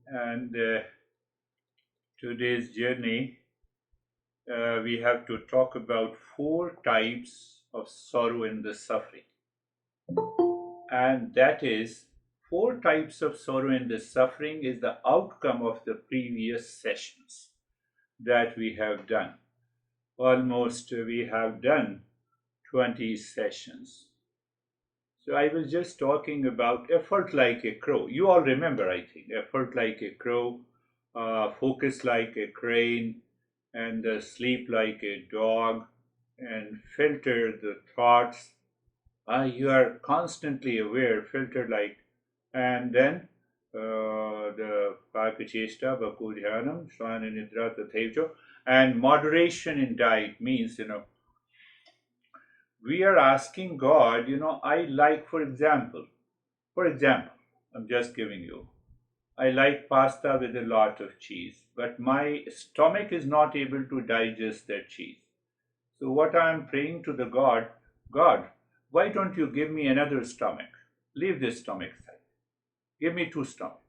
And today's journey, we have to talk about four types of sorrow and the suffering. And that is, four types of sorrow and the suffering is the outcome of the previous sessions that we have done. Almost we have done 20 sessions. So I was just talking about effort like a crow. You all remember, I think, effort like a crow, focus like a crane, and sleep like a dog, and filter the thoughts. You are constantly aware, filter like, and then the Pakachesta, Bakudhyanam, Shwana Nidra Tathevjo, and moderation in diet means, we are asking God, I like, for example, I'm just giving you, I like pasta with a lot of cheese, but my stomach is not able to digest that cheese. So what I'm praying to the God, why don't you give me another stomach? Leave this stomach side. Give me two stomachs.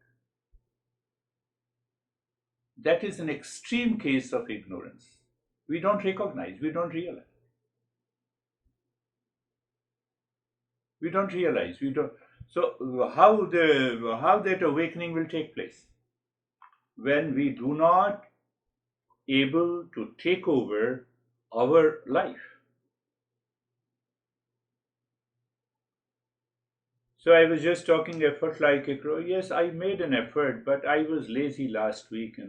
That is an extreme case of ignorance. We don't recognize, we don't realize. We don't realize. We don't. So how that awakening will take place when we do not able to take over our life. So I was just talking effort like a crow. Yes, I made an effort, but I was lazy last week.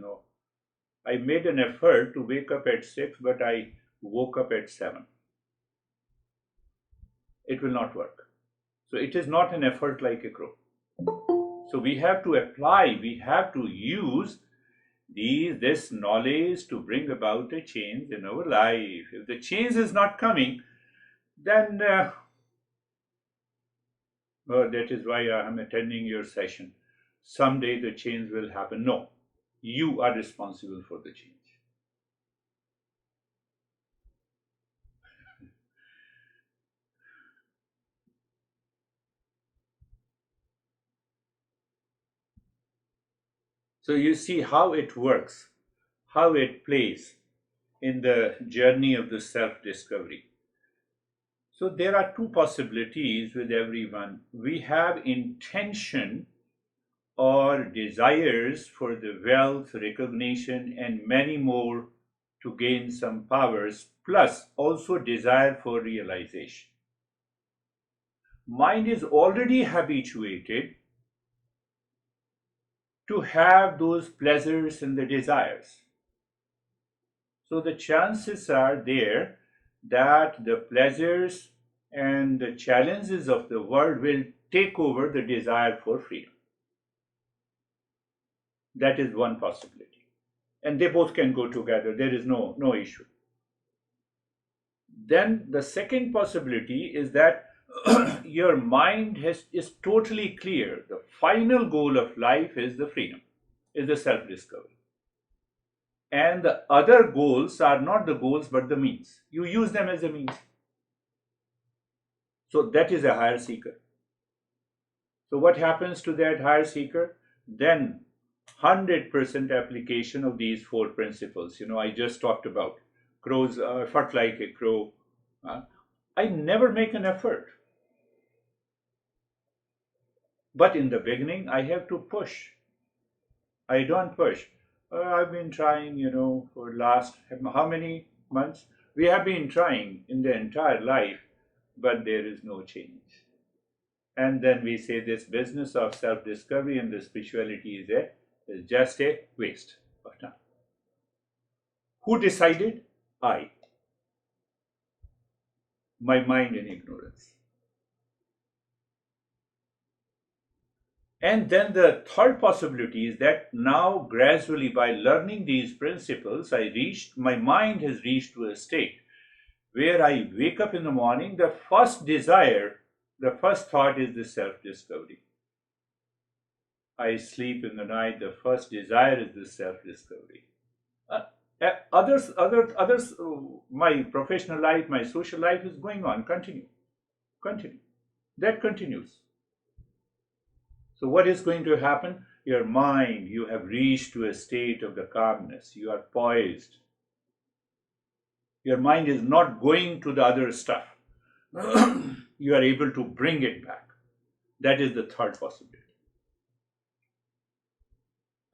I made an effort to wake up at 6, but I woke up at 7. It will not work. So it is not an effort like a crow. So we have to apply, we have to use this knowledge to bring about a change in our life. If the change is not coming, then that is why I am attending your session. Someday the change will happen. No, you are responsible for the change. So you see how it works, how it plays in the journey of the self discovery. So there are two possibilities with everyone. We have intention or desires for the wealth, recognition, and many more to gain some powers, plus also desire for realization. Mind is already habituated to have those pleasures and the desires. So the chances are there that the pleasures and the challenges of the world will take over the desire for freedom. That is one possibility. And they both can go together. There is no issue. Then the second possibility is that your mind is totally clear. The final goal of life is the freedom, is the self-discovery. And the other goals are not the goals but the means. You use them as a means. So that is a higher seeker. So what happens to that higher seeker? Then 100% application of these four principles. I just talked about crows, effort like a crow. I never make an effort. But in the beginning, I have to push. I don't push. I've been trying, for last how many months? We have been trying in the entire life, but there is no change. And then we say this business of self-discovery and the spirituality is just a waste of time. Who decided? I. My mind in ignorance. And then the third possibility is that now gradually by learning these principles, my mind has reached to a state where I wake up in the morning, the first desire, the first thought is the self-discovery. I sleep in the night, the first desire is the self-discovery. Others, my professional life, my social life is going on, continue. That continues. So what is going to happen? your mind, you have reached to a state of the calmness. You are poised. Your mind is not going to the other stuff. You are able to bring it back. That is the third possibility.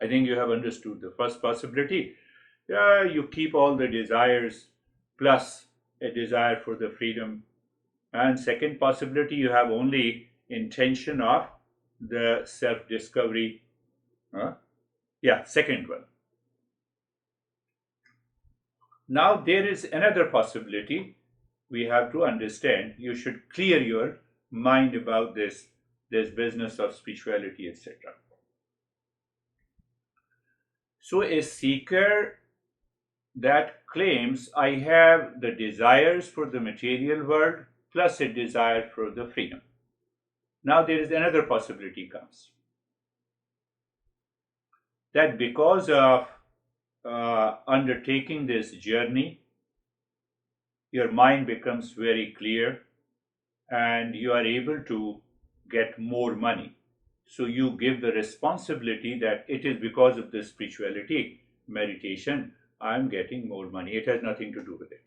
I think you have understood the first possibility. Yeah, you keep all the desires plus a desire for the freedom. And second possibility, you have only intention of the self-discovery. Yeah, second one. Now there is another possibility we have to understand. You should clear your mind about this business of spirituality, etc. So a seeker that claims I have the desires for the material world plus a desire for the freedom. Now there is another possibility comes. That because of undertaking this journey, your mind becomes very clear and you are able to get more money. So you give the responsibility that it is because of this spirituality, meditation, I am getting more money. It has nothing to do with it.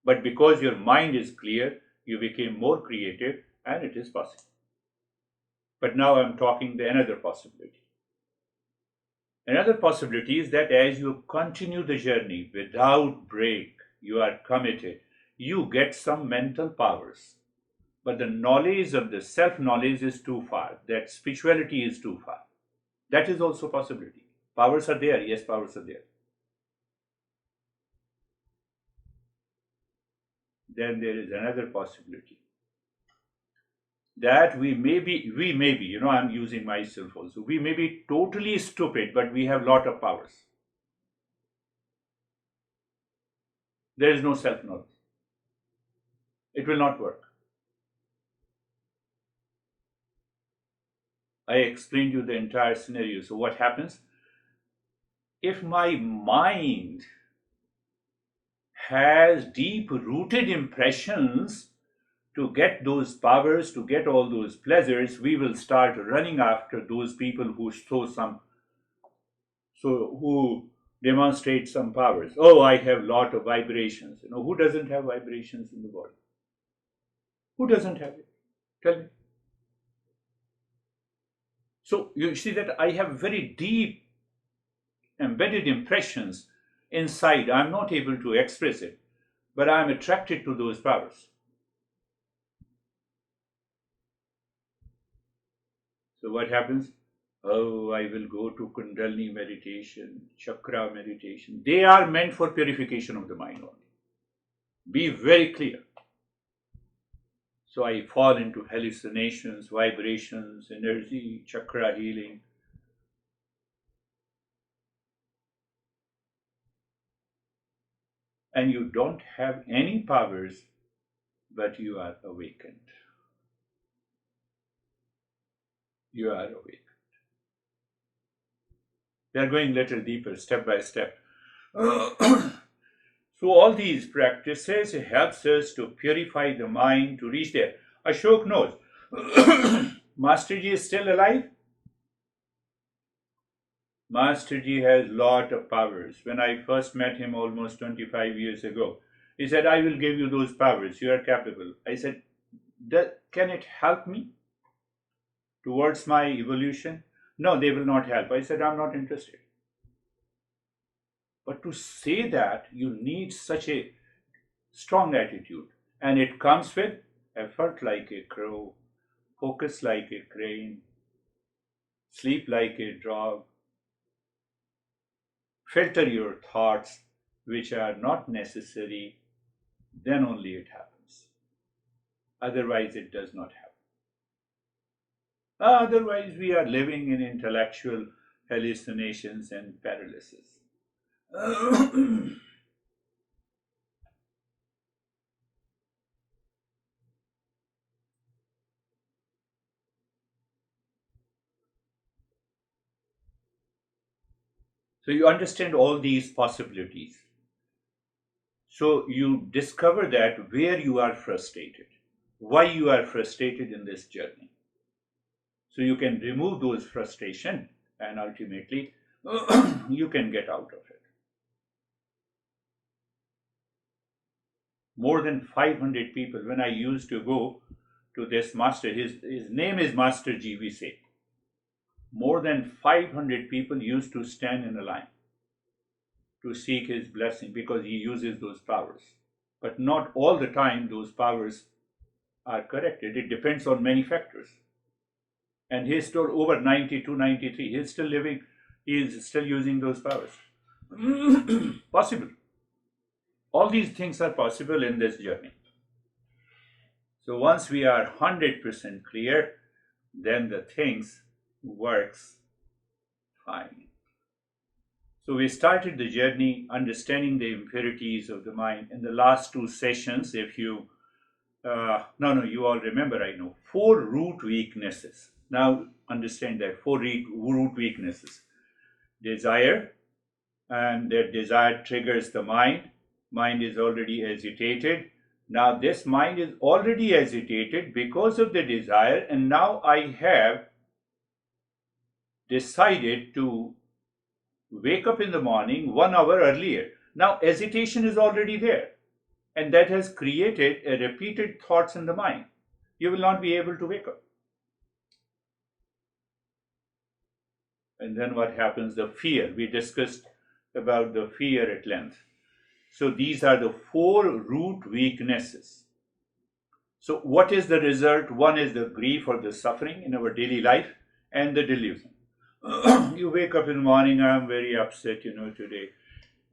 But because your mind is clear, you became more creative and it is possible. But now I'm talking the another possibility. Another possibility is that as you continue the journey without break, you are committed, you get some mental powers. But the knowledge of the self-knowledge is too far. That spirituality is too far. That is also a possibility. Powers are there. Yes, powers are there. Then there is another possibility. That we may be, I'm using myself also. We may be totally stupid, but we have lot of powers. There is no self-knowledge. It will not work. I explained you the entire scenario. So what happens? If my mind has deep-rooted impressions to get those powers, to get all those pleasures, we will start running after those people who demonstrate some powers. Oh, I have lot of vibrations. Who doesn't have vibrations in the body? Who doesn't have it? Tell me. So you see that I have very deep embedded impressions inside. I'm not able to express it, but I'm attracted to those powers. So what happens? Oh, I will go to kundalini meditation, chakra meditation. They are meant for purification of the mind only. Be very clear. So I fall into hallucinations, vibrations, energy, chakra healing. And you don't have any powers, but you are awakened. You are awakened. We are going a little deeper, step by step. So all these practices helps us to purify the mind to reach there. Ashok knows. Masterji is still alive. Masterji has lot of powers. When I first met him almost 25 years ago, he said, I will give you those powers. You are capable. I said, can it help me towards my evolution? No, they will not help. I said, I'm not interested. But to say that, you need such a strong attitude. And it comes with effort like a crow, focus like a crane, sleep like a dog. Filter your thoughts which are not necessary, then only it happens. Otherwise, it does not happen. Otherwise, we are living in intellectual hallucinations and paralysis. So you understand all these possibilities. So you discover that where you are frustrated, why you are frustrated in this journey. So you can remove those frustration and ultimately you can get out of it. More than 500 people, when I used to go to this master, his name is Master G, we say. More than 500 people used to stand in a line to seek his blessing because he uses those powers. But not all the time those powers are corrected. It depends on many factors. And he's still over 92, 93. He's still living. He is still using those powers. Possible. All these things are possible in this journey. So once we are 100% clear, then the things works fine. So we started the journey understanding the impurities of the mind. In the last two sessions, if you, you all remember, I know, 4 root weaknesses. Now understand that 4 root weaknesses. Desire, and that desire triggers the mind. Mind is already agitated. Now this mind is already agitated because of the desire, and now I have decided to wake up in the morning 1 hour earlier. Now agitation is already there, and that has created a repeated thoughts in the mind. You will not be able to wake up. And then what happens? The fear. We discussed about the fear at length. So these are the 4 root weaknesses. So what is the result? One is the grief or the suffering in our daily life, and the delusion. You wake up in the morning, I'm very upset, today.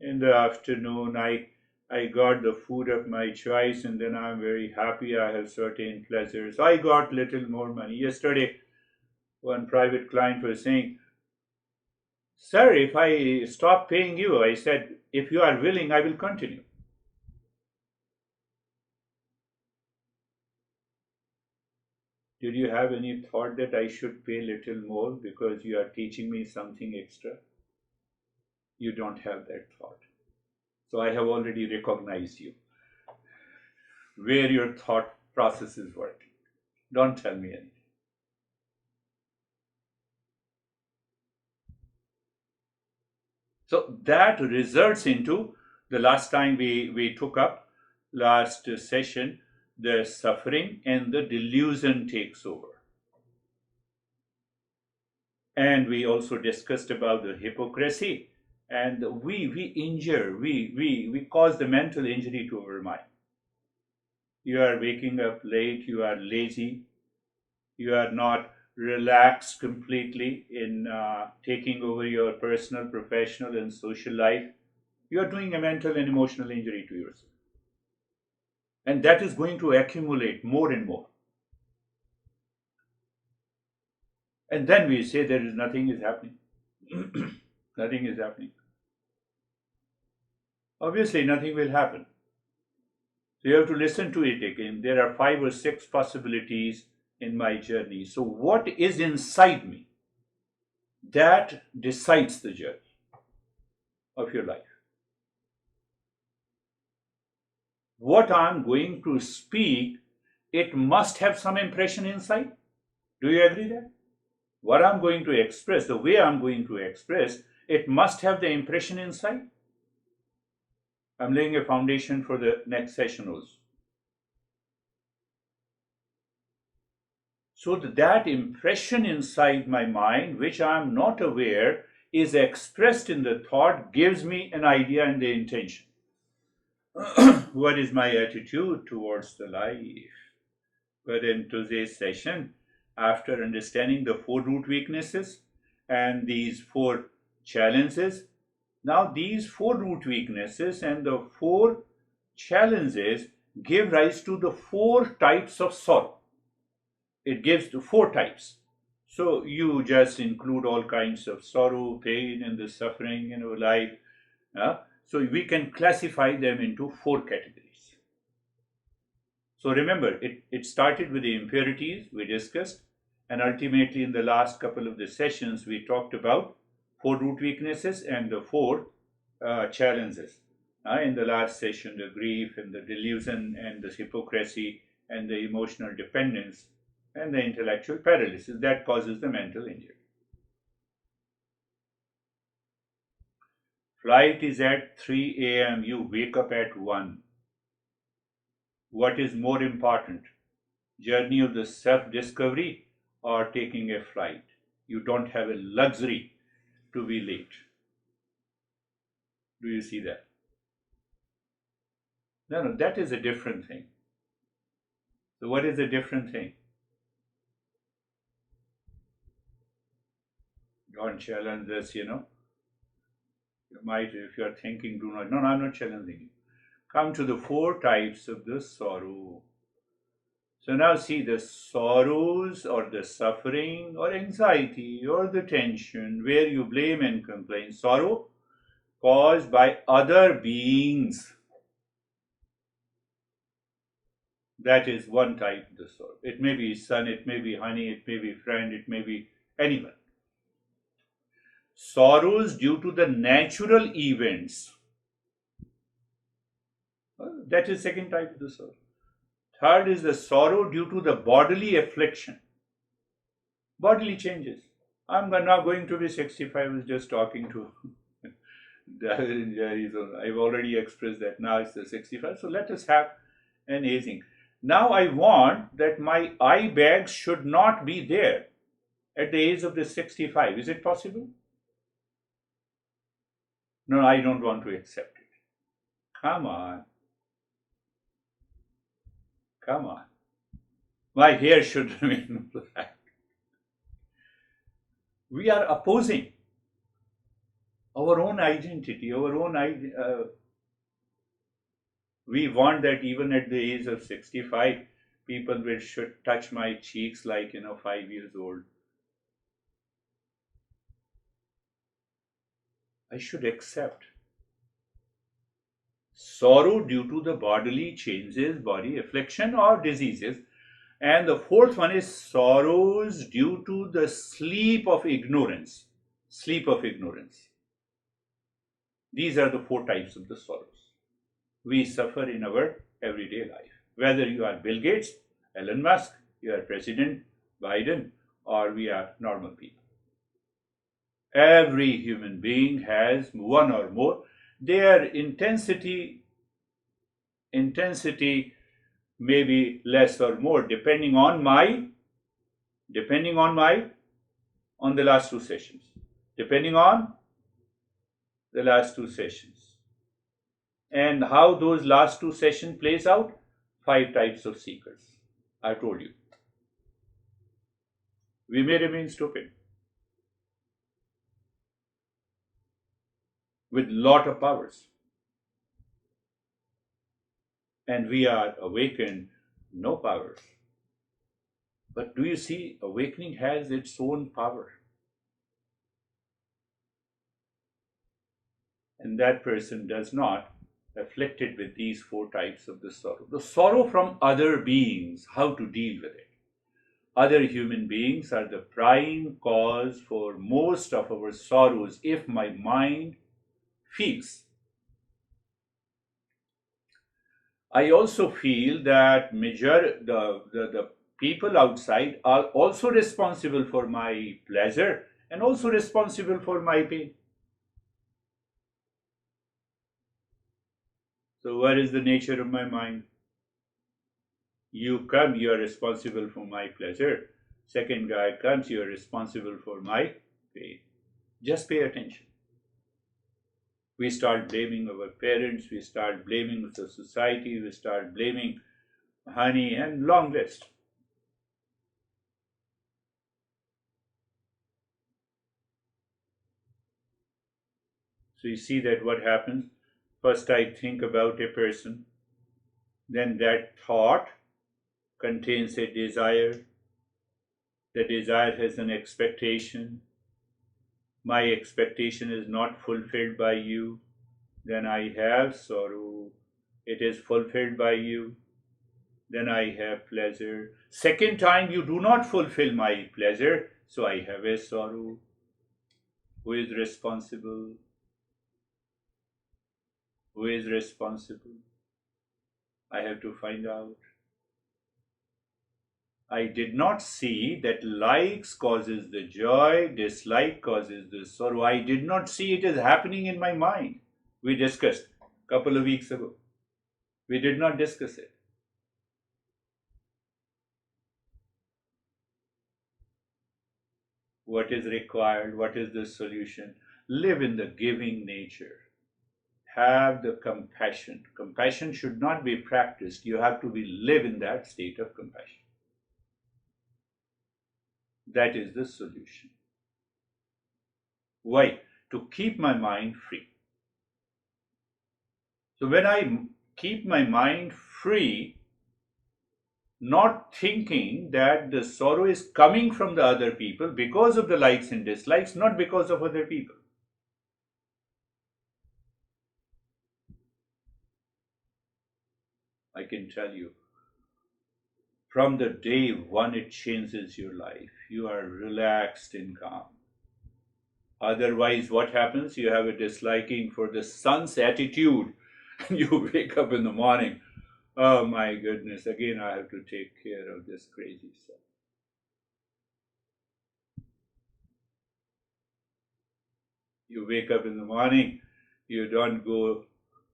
In the afternoon, I got the food of my choice, and then I'm very happy. I have certain pleasures. I got little more money. Yesterday, one private client was saying, "Sir, if I stop paying you," I said, "if you are willing, I will continue." Did you have any thought that I should pay little more because you are teaching me something extra? You don't have that thought. So I have already recognized you, where your thought process is working. Don't tell me anything. So that results into the last time we took up, last session, the suffering and the delusion takes over. And we also discussed about the hypocrisy, and we cause the mental injury to our mind. You are waking up late, you are lazy, you are not relaxed completely in taking over your personal, professional, and social life. You are doing a mental and emotional injury to yourself. And that is going to accumulate more and more. And then we say there is nothing is happening. Nothing is happening. Obviously, nothing will happen. So you have to listen to it again. There are 5 or 6 possibilities in my journey. So what is inside me that decides the journey of your life? What I'm going to speak, it must have some impression inside. Do you agree that? What I'm going to express, the way I'm going to express, it must have the impression inside. I'm laying a foundation for the next session also. So that impression inside my mind, which I'm not aware, is expressed in the thought, gives me an idea and the intention. What is my attitude towards the life? But in today's session, after understanding the 4 root weaknesses and these 4 challenges, now these 4 root weaknesses and the 4 challenges give rise to the 4 types of sorrow. It gives the 4 types. So you just include all kinds of sorrow, pain, and the suffering in our life. So we can classify them into 4 categories. So remember, it started with the impurities we discussed, and ultimately in the last couple of the sessions we talked about 4 root weaknesses and the 4 challenges. In the last session, the grief and the delusion and the hypocrisy and the emotional dependence and the intellectual paralysis that causes the mental injury. Flight is at 3 a.m., you wake up at 1. What is more important, journey of the self-discovery or taking a flight? You don't have a luxury to be late. Do you see that? No, that is a different thing. So what is a different thing? Don't challenge this, You might, if you are thinking, do not. No, I'm not challenging you. Come to the 4 types of the sorrow. So now see the sorrows or the suffering or anxiety or the tension where you blame and complain. Sorrow caused by other beings. That is one type of the sorrow. It may be sun, it may be honey, it may be friend, it may be anyone. Sorrows due to the natural events. That is second type of the sorrow. Third is the sorrow due to the bodily affliction. Bodily changes. I'm now going to be 65. I was just talking to I've already expressed that. Now it's the 65. So let us have an aging. Now I want that my eye bags should not be there at the age of the 65. Is it possible? No, I don't want to accept it. Come on. Come on. My hair should remain black. We are opposing our own identity, we want that even at the age of 65, people should touch my cheeks like, 5 years old. I should accept. Sorrow due to the bodily changes, body affliction or diseases. And the 4th one is sorrows due to the sleep of ignorance. Sleep of ignorance. These are the 4 types of the sorrows we suffer in our everyday life. Whether you are Bill Gates, Elon Musk, you are President Biden, or we are normal people. Every human being has one or more. Their intensity may be less or more depending on the last 2 sessions. Depending on the last 2 sessions. And how those last 2 sessions plays out? 5 types of seekers. I told you. We may remain stupid with lot of powers. And we are awakened, no powers. But do you see, awakening has its own power. And that person does not afflicted with these 4 types of the sorrow. The sorrow from other beings, how to deal with it. Other human beings are the prime cause for most of our sorrows if my mind feels. I also feel that the people outside are also responsible for my pleasure and also responsible for my pain. So what is the nature of my mind? You come, you are responsible for my pleasure. Second guy comes, you are responsible for my pain. Just pay attention. We start blaming our parents, we start blaming the society, we start blaming honey, and long list. So you see that what happens? First I think about a person, then that thought contains a desire. The desire has an expectation. My expectation is not fulfilled by you. Then I have sorrow. It is fulfilled by you. Then I have pleasure. Second time you do not fulfill my pleasure, so I have a sorrow. Who is responsible? Who is responsible? I have to find out. I did not see that likes causes the joy, dislike causes the sorrow. I did not see it as happening in my mind. We discussed a couple of weeks ago. We did not discuss it. What is required? What is the solution? Live in the giving nature. Have the compassion. Compassion should not be practiced. You have to live in that state of compassion. That is the solution. Why? To keep my mind free. So when I keep my mind free, not thinking that the sorrow is coming from the other people because of the likes and dislikes, not because of other people. I can tell you, from the day one it changes your life. You are relaxed and calm. Otherwise, what happens? You have a disliking for the sun's attitude. You wake up in the morning. Oh my goodness, again I have to take care of this crazy stuff. You wake up in the morning, you don't go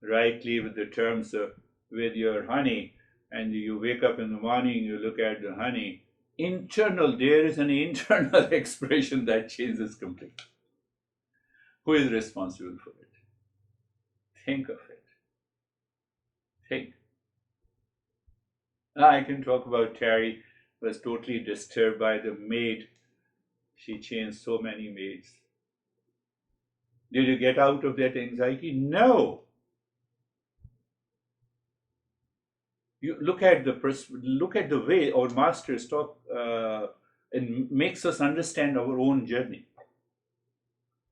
rightly with the terms of with your honey, and you wake up in the morning, you look at the honey. There is an internal expression that changes completely. Who is responsible for it? Think of it. Think. I can talk about Terry was totally disturbed by the maid. She changed so many maids. Did you get out of that anxiety? No. You look at the way our masters talk and makes us understand our own journey.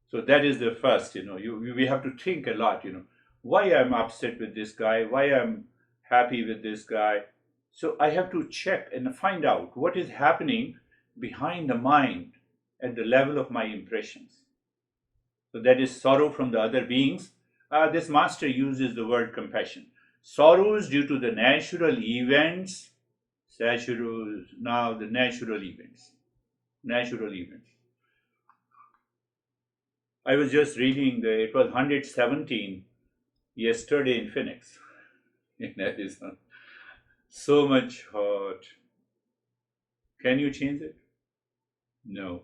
So that is the first. We have to think a lot. Why I'm upset with this guy? Why I'm happy with this guy? So I have to check and find out what is happening behind the mind at the level of my impressions. So that is sorrow from the other beings. This master uses the word compassion. Sorrows due to the natural events. Now the natural events. Natural events. I was just reading it was 117 yesterday in Phoenix, in Arizona. So much hot. Can you change it? No.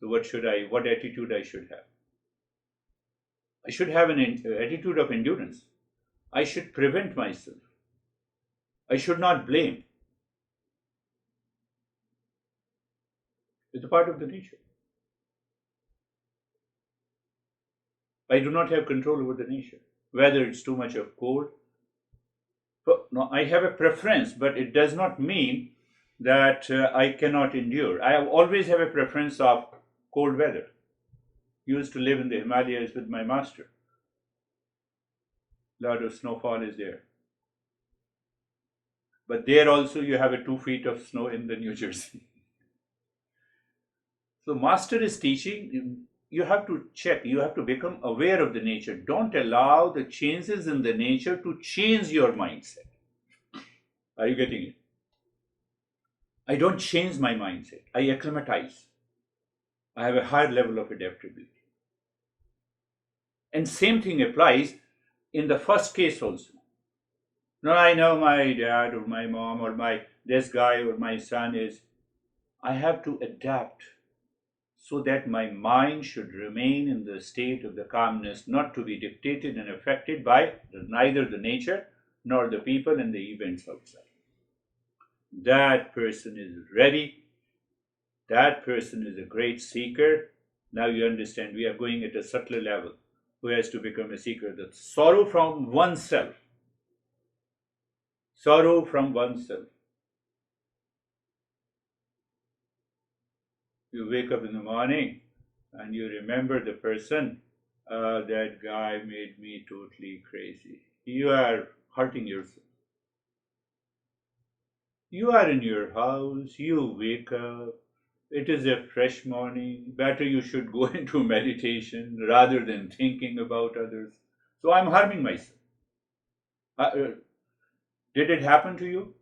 So what attitude I should have? I should have an attitude of endurance. I should prevent myself. I should not blame. It's a part of the nature. I do not have control over the nature. Whether it's too much of cold. No, I have a preference, but it does not mean that I cannot endure. I have always have a preference of cold weather. Used to live in the Himalayas with my master. A lot of snowfall is there. But there also you have a 2 feet of snow in the New Jersey. So master is teaching, you have to check, you have to become aware of the nature. Don't allow the changes in the nature to change your mindset. Are you getting it? I don't change my mindset. I acclimatize. I have a higher level of adaptability. And same thing applies in the first case also. No, I know my dad or my mom or this guy or my son is. I have to adapt so that my mind should remain in the state of the calmness, not to be dictated and affected by neither the nature nor the people and the events outside. That person is ready. That person is a great seeker. Now you understand, we are going at a subtler level. Who has to become a seeker? The sorrow from oneself. Sorrow from oneself. You wake up in the morning and you remember the person, that guy made me totally crazy. You are hurting yourself. You are in your house, you wake up, it is a fresh morning. Better you should go into meditation rather than thinking about others. So I'm harming myself. Did it happen to you?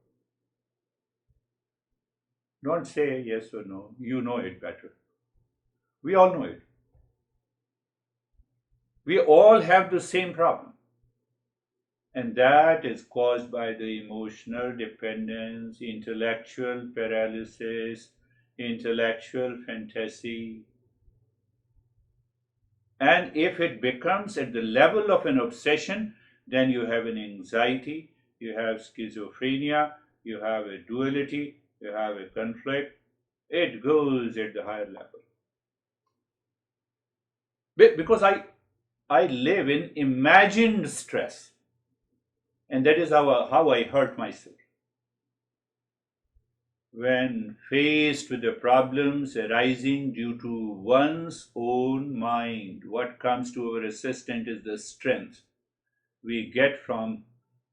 Don't say yes or no. You know it better. We all know it. We all have the same problem. And that is caused by the emotional dependence, intellectual paralysis, intellectual fantasy. And if it becomes at the level of an obsession, then you have an anxiety, you have schizophrenia, you have a duality, you have a conflict. It goes at the higher level. Because I live in imagined stress. And that is how I hurt myself. When faced with the problems arising due to one's own mind, what comes to our assistant is the strength we get from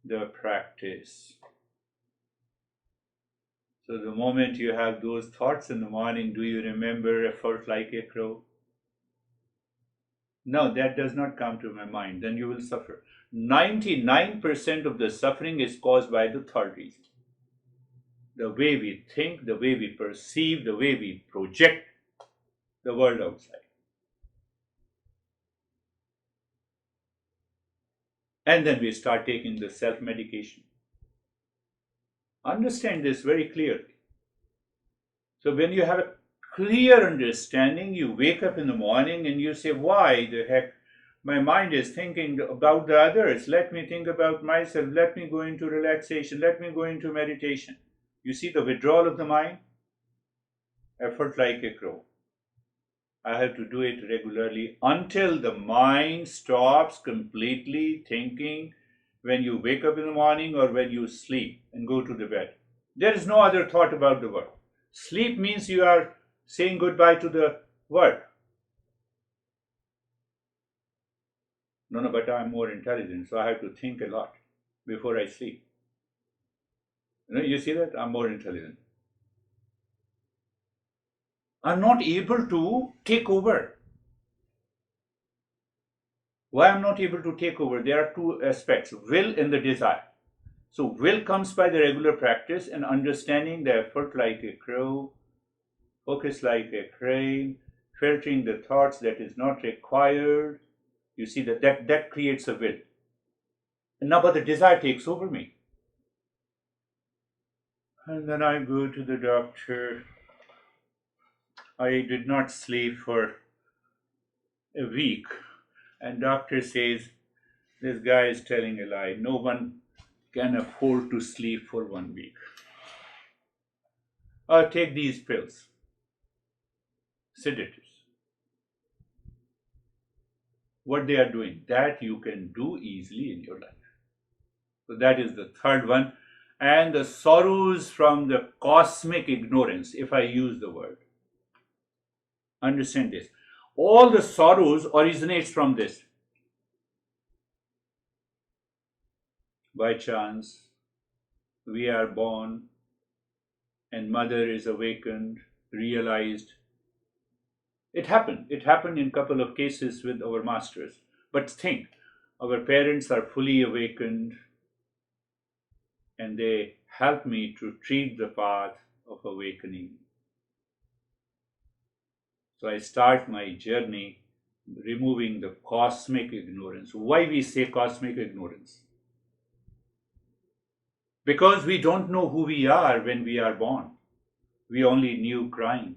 the practice. So the moment you have those thoughts in the morning, do you remember I felt like a crow? No, that does not come to my mind. Then you will suffer. 99% of the suffering is caused by the third reason. The way we think, the way we perceive, the way we project the world outside. And then we start taking the self-medication. Understand this very clearly. So when you have a clear understanding, you wake up in the morning and you say, why the heck my mind is thinking about the others? Let me think about myself. Let me go into relaxation. Let me go into meditation. You see the withdrawal of the mind? I felt like a crow. I have to do it regularly until the mind stops completely thinking when you wake up in the morning or when you sleep and go to the bed. There is no other thought about the world. Sleep means you are saying goodbye to the world. No, but I'm more intelligent, so I have to think a lot before I sleep. You see that? I'm more intelligent. I'm not able to take over. Why I'm not able to take over? There are two aspects, will and the desire. So will comes by the regular practice and understanding the effort like a crow, focus like a crane, filtering the thoughts that is not required. You see that creates a will. And now but the desire takes over me. And then I go to the doctor. I did not sleep for a week. And doctor says, this guy is telling a lie. No one can afford to sleep for 1 week. Take these pills, sedatives. What they are doing, that you can do easily in your life. So that is the third one. And the sorrows from the cosmic ignorance, if I use the word. Understand this. All the sorrows originates from this. By chance, we are born and mother is awakened, realized. It happened. It happened in a couple of cases with our masters. But think, our parents are fully awakened and they help me to treat the path of awakening. So I start my journey removing the cosmic ignorance. Why we say cosmic ignorance? Because we don't know who we are when we are born. We only knew crying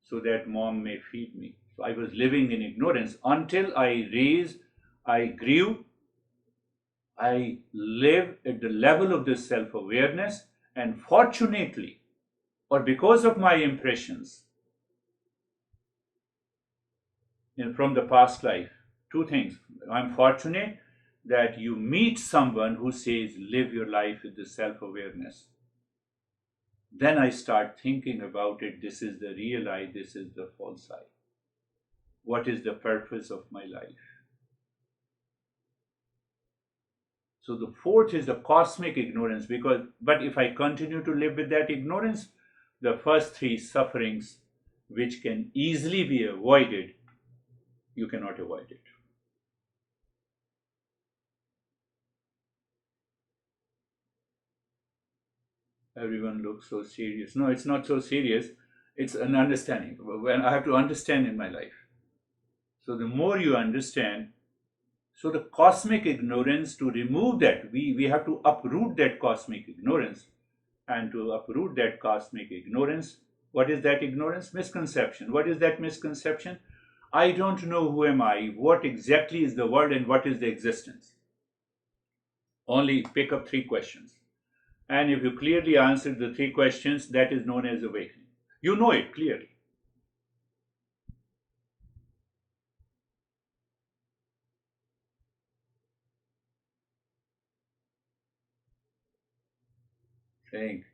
so that mom may feed me. So I was living in ignorance until I grew, I live at the level of this self-awareness, and fortunately, or because of my impressions from the past life, two things. I'm fortunate that you meet someone who says, live your life with the self-awareness. Then I start thinking about it. This is the real I, this is the false I. What is the purpose of my life? So the fourth is the cosmic ignorance, but if I continue to live with that ignorance, the first three sufferings, which can easily be avoided, you cannot avoid it. Everyone looks so serious. No, it's not so serious. It's an understanding. When I have to understand in my life. So the more you understand, so the cosmic ignorance, to remove that, we have to uproot that cosmic ignorance. And to uproot that cosmic ignorance, what is that ignorance? Misconception. What is that misconception? I don't know who am I, what exactly is the world, and what is the existence. Only pick up three questions. And if you clearly answer the three questions, that is known as awakening. You know it clearly. Think,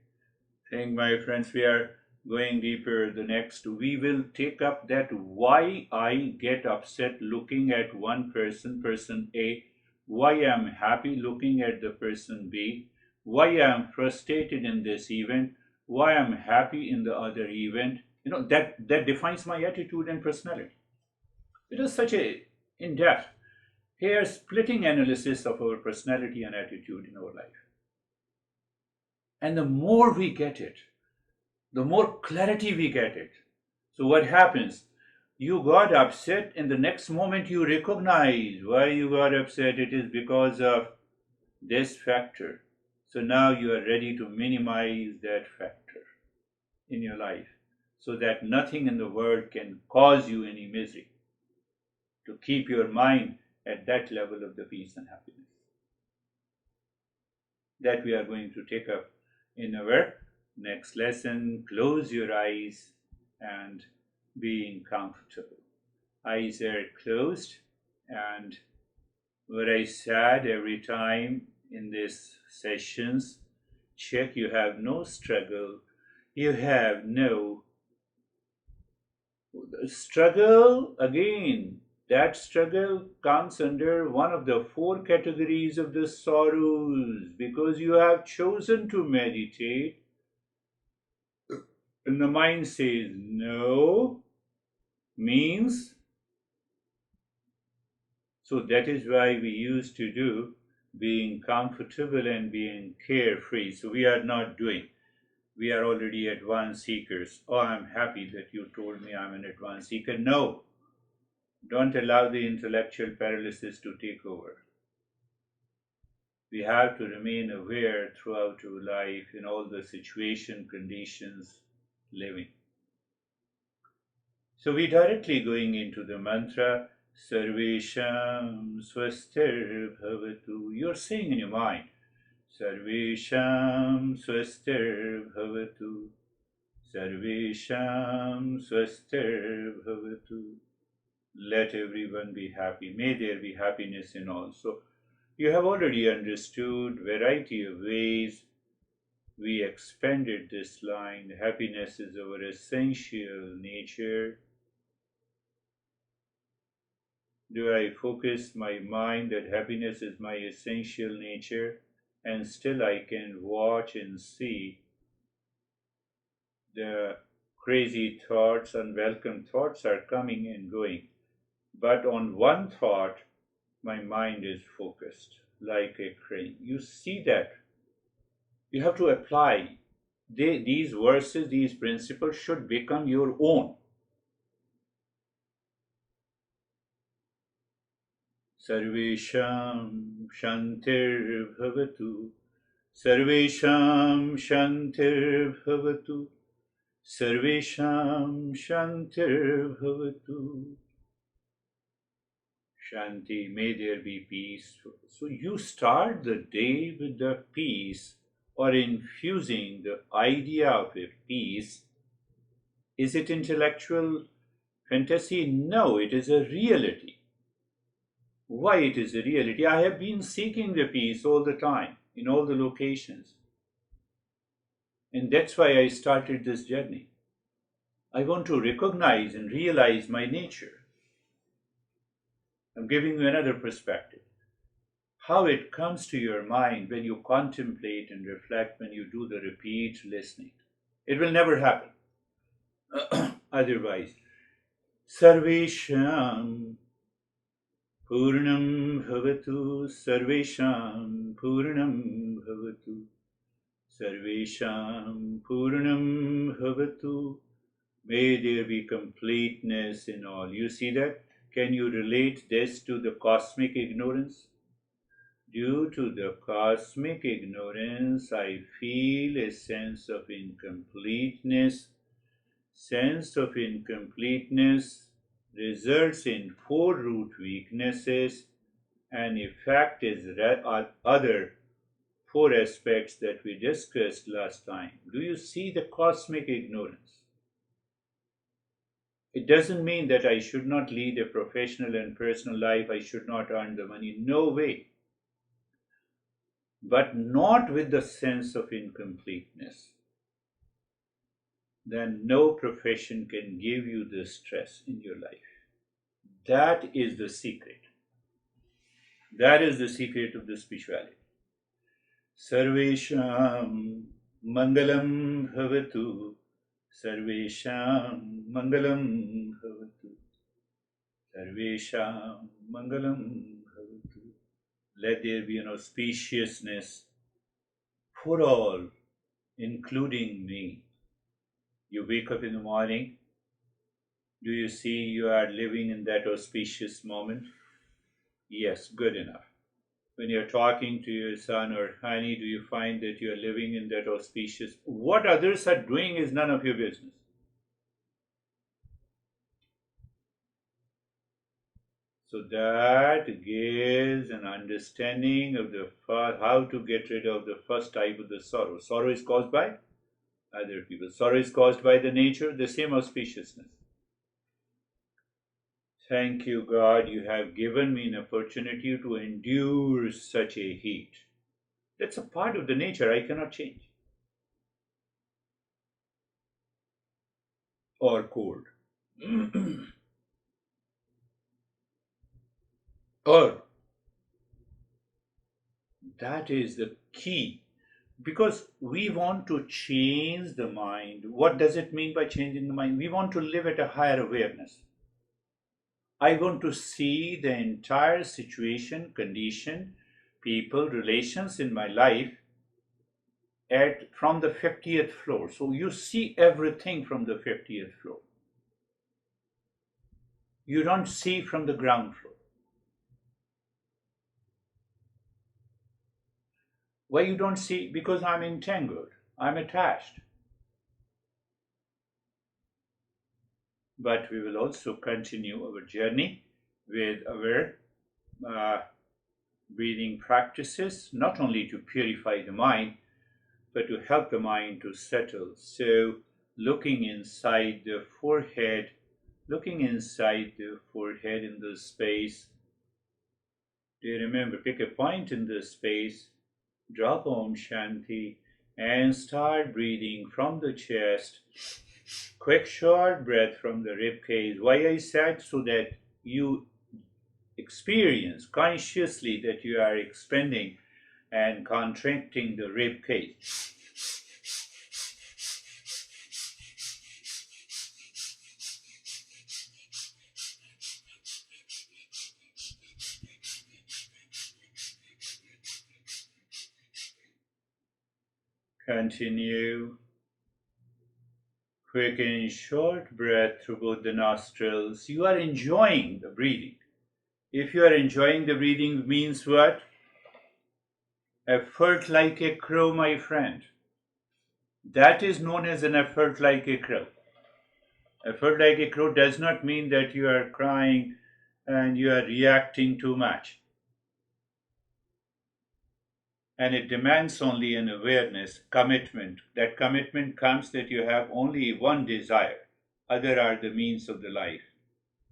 think, my friends, we are going deeper. The next, we will take up that why I get upset looking at one person, person A, why I'm happy looking at the person B, why I'm frustrated in this event, why I'm happy in the other event. That defines my attitude and personality. It is such a in-depth, hair splitting analysis of our personality and attitude in our life. And the more we get it, the more clarity we get it. So what happens? You got upset, and the next moment you recognize why you got upset. It is because of this factor. So now you are ready to minimize that factor in your life so that nothing in the world can cause you any misery, to keep your mind at that level of the peace and happiness that we are going to take up in our next lesson. Close your eyes and being comfortable. Eyes are closed, and what I said every time in these sessions, check you have no struggle, you have no struggle. Again, that struggle comes under one of the four categories of the sorrows, because you have chosen to meditate and the mind says no, means. So that is why we used to do being comfortable and being carefree. So we are not doing. We are already advanced seekers. Oh, I'm happy that you told me I'm an advanced seeker. No, don't allow the intellectual paralysis to take over. We have to remain aware throughout our life in all the situation, conditions, living. So we directly going into the mantra, Sarvesham Swastir Bhavatu. You're saying in your mind, Sarvesham Swastir Bhavatu. Sarvesham Swastir Bhavatu. Let everyone be happy. May there be happiness in all. So you have already understood variety of ways we expanded this line. Happiness is our essential nature. Do I focus my mind that happiness is my essential nature, and still I can watch and see the crazy thoughts, unwelcome thoughts are coming and going. But on one thought, my mind is focused like a crane. You see that. You have to apply. These verses, these principles should become your own. Sarvesham Shantir Bhavatu. Sarvesham Shantir Bhavatu. Sarvesham Shantir Bhavatu. Shanti, may there be peace. So you start the day with the peace, or infusing the idea of a peace. Is it intellectual fantasy? No, it is a reality. Why it is a reality? I have been seeking the peace all the time, in all the locations. And that's why I started this journey. I want to recognize and realize my nature. I'm giving you another perspective. How it comes to your mind when you contemplate and reflect, when you do the repeat listening. It will never happen otherwise. Sarvesham Purnam Bhavatu. Sarvesham Purnam Bhavatu. Sarvesham Purnam Bhavatu. May there be completeness in all. You see that? Can you relate this to the cosmic ignorance? Due to the cosmic ignorance, I feel a sense of incompleteness. Sense of incompleteness results in four root weaknesses, and effect is other four aspects that we discussed last time. Do you see the cosmic ignorance? It doesn't mean that I should not lead a professional and personal life, I should not earn the money. No way. But not with the sense of incompleteness. Then no profession can give you the stress in your life. That is the secret. That is the secret of the spirituality. Sarvesham Mangalam Bhavatu. Sarvesham Mangalam Bhavatu. Sarvesham Mangalam Bhavatu. Let there be an auspiciousness for all, including me. You wake up in the morning. Do you see you are living in that auspicious moment? Yes, good enough. When you're talking to your son or honey, do you find that you're living in that auspicious? What others are doing is none of your business. So that gives an understanding of how to get rid of the first type of the sorrow. Sorrow is caused by other people. Sorrow is caused by the nature, the same auspiciousness. Thank you, God, you have given me an opportunity to endure such a heat. That's a part of the nature I cannot change. Or cold. Or that is the key. Because we want to change the mind. What does it mean by changing the mind? We want to live at a higher awareness. I want to see the entire situation, condition, people, relations in my life from the 50th floor. So you see everything from the 50th floor. You don't see from the ground floor. Why you don't see? Because I'm entangled. I'm attached. But we will also continue our journey with our breathing practices, not only to purify the mind, but to help the mind to settle. So, looking inside the forehead in the space. Do you remember? Pick a point in the space, drop Om Shanti, and start breathing from the chest. Quick short breath from the rib cage. Why I said? So that you experience consciously that you are expanding and contracting the rib cage. Continue. Quick and short breath through both the nostrils. You are enjoying the breathing. If you are enjoying the breathing, means what? Effort like a crow, my friend. That is known as an effort like a crow. Effort like a crow does not mean that you are crying and you are reacting too much. And it demands only an awareness, commitment. That commitment comes that you have only one desire. Other are the means of the life.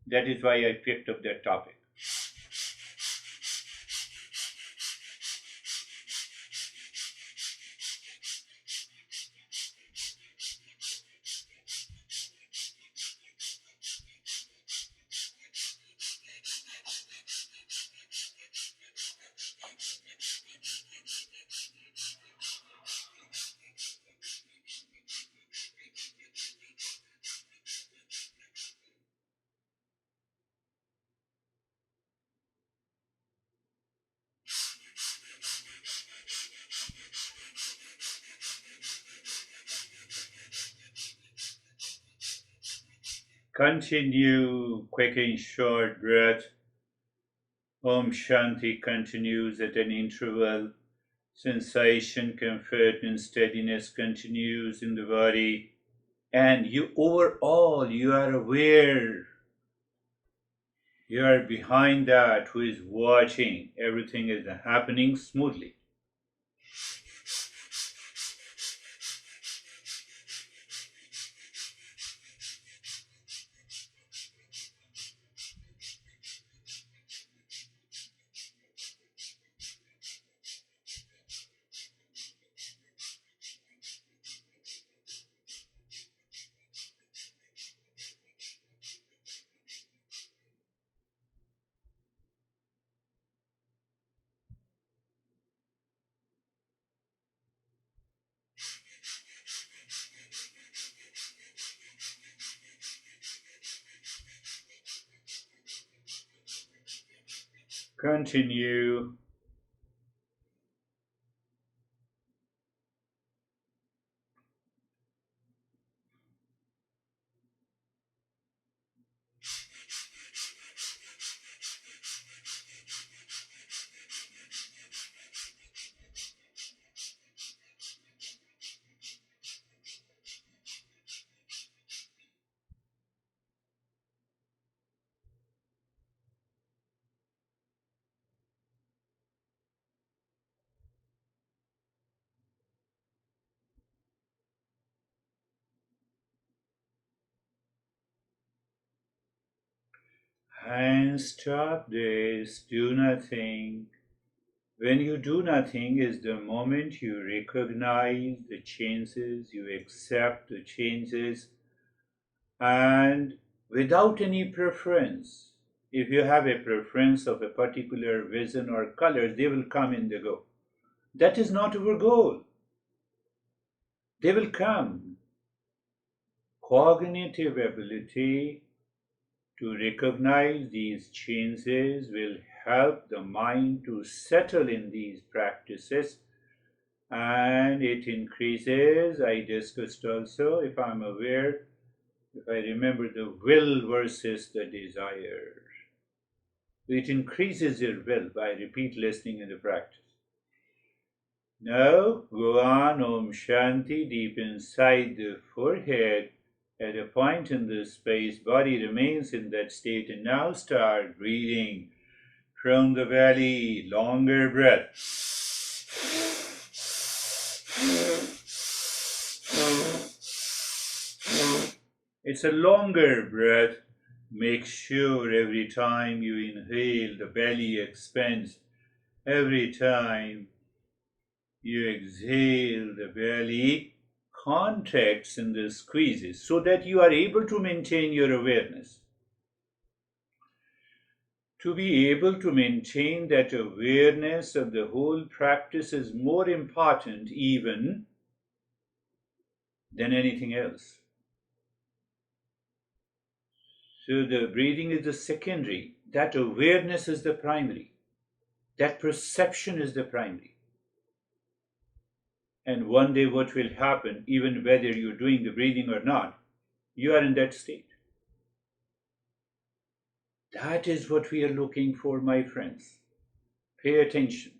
That is why I picked up that topic. Continue quick and short breath. Om Shanti continues at an interval. Sensation, comfort, and steadiness continues in the body. And you overall, you are aware. You are behind that who is watching. Everything is happening smoothly. Continue. And stop this. Do nothing. When you do nothing is the moment you recognize the changes, you accept the changes, and without any preference. If you have a preference of a particular vision or color, they will come and they go. That is not our goal. They will come. Cognitive ability to recognize these changes will help the mind to settle in these practices, and it increases. I discussed also, if I'm aware, if I remember, the will versus the desire. It increases your will by repeat listening in the practice. Now go on, Om Shanti, deep inside the forehead. At a point in the space, body remains in that state, and now start breathing from the belly, longer breath. It's a longer breath. Make sure every time you inhale, the belly expands. Every time you exhale, the belly contracts and the squeezes, so that you are able to maintain your awareness. To be able to maintain that awareness of the whole practice is more important even than anything else. So the breathing is the secondary, that awareness is the primary, that perception is the primary. And one day, what will happen, even whether you're doing the breathing or not, you are in that state. That is what we are looking for, my friends. Pay attention.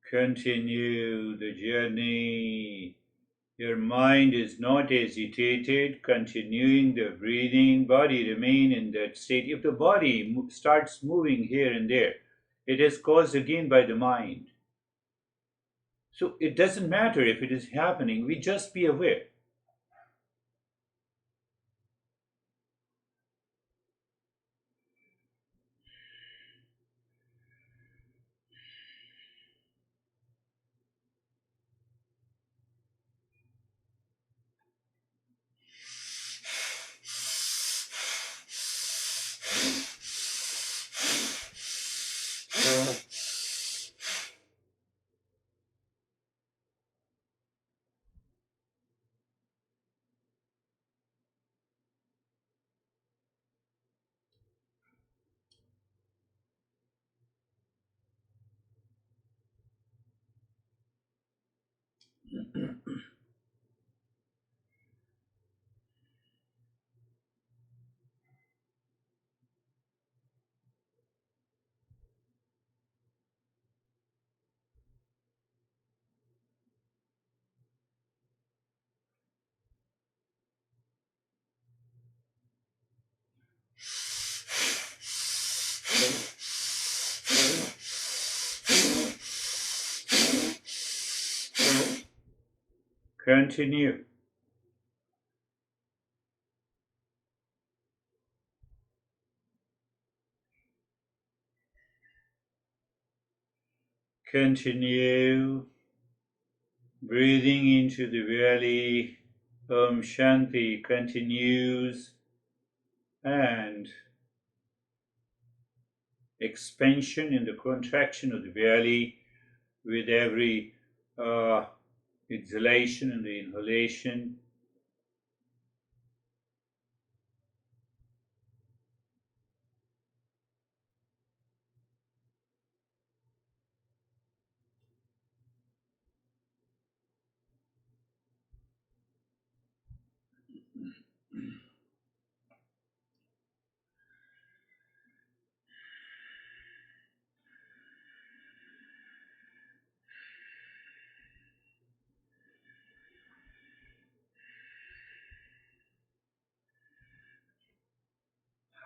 Continue the journey. Your mind is not agitated, continuing the breathing, body remain in that state. If the body starts moving here and there, it is caused again by the mind. So it doesn't matter if it is happening, we just be aware. Continue. Continue breathing into the belly. Om Shanti continues, and expansion in the contraction of the belly with every exhalation and the inhalation.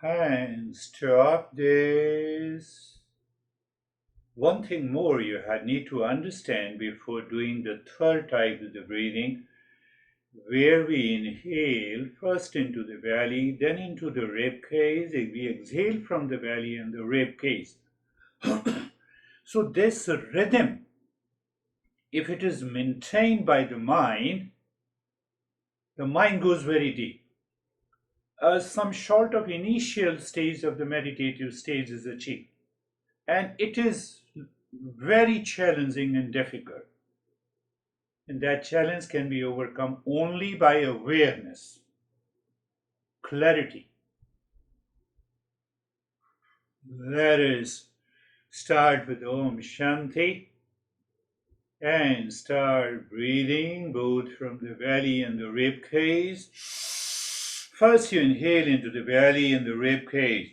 And stop this. One thing more you need to understand before doing the third type of the breathing, where we inhale first into the belly, then into the rib cage, we exhale from the belly and the rib cage. So this rhythm, if it is maintained by the mind goes very deep. Some sort of initial stage of the meditative stage is achieved, and it is very challenging and difficult. And that challenge can be overcome only by awareness, clarity. Let us start with Om Shanti and start breathing both from the belly and the rib cage. First, you inhale into the belly and the rib cage.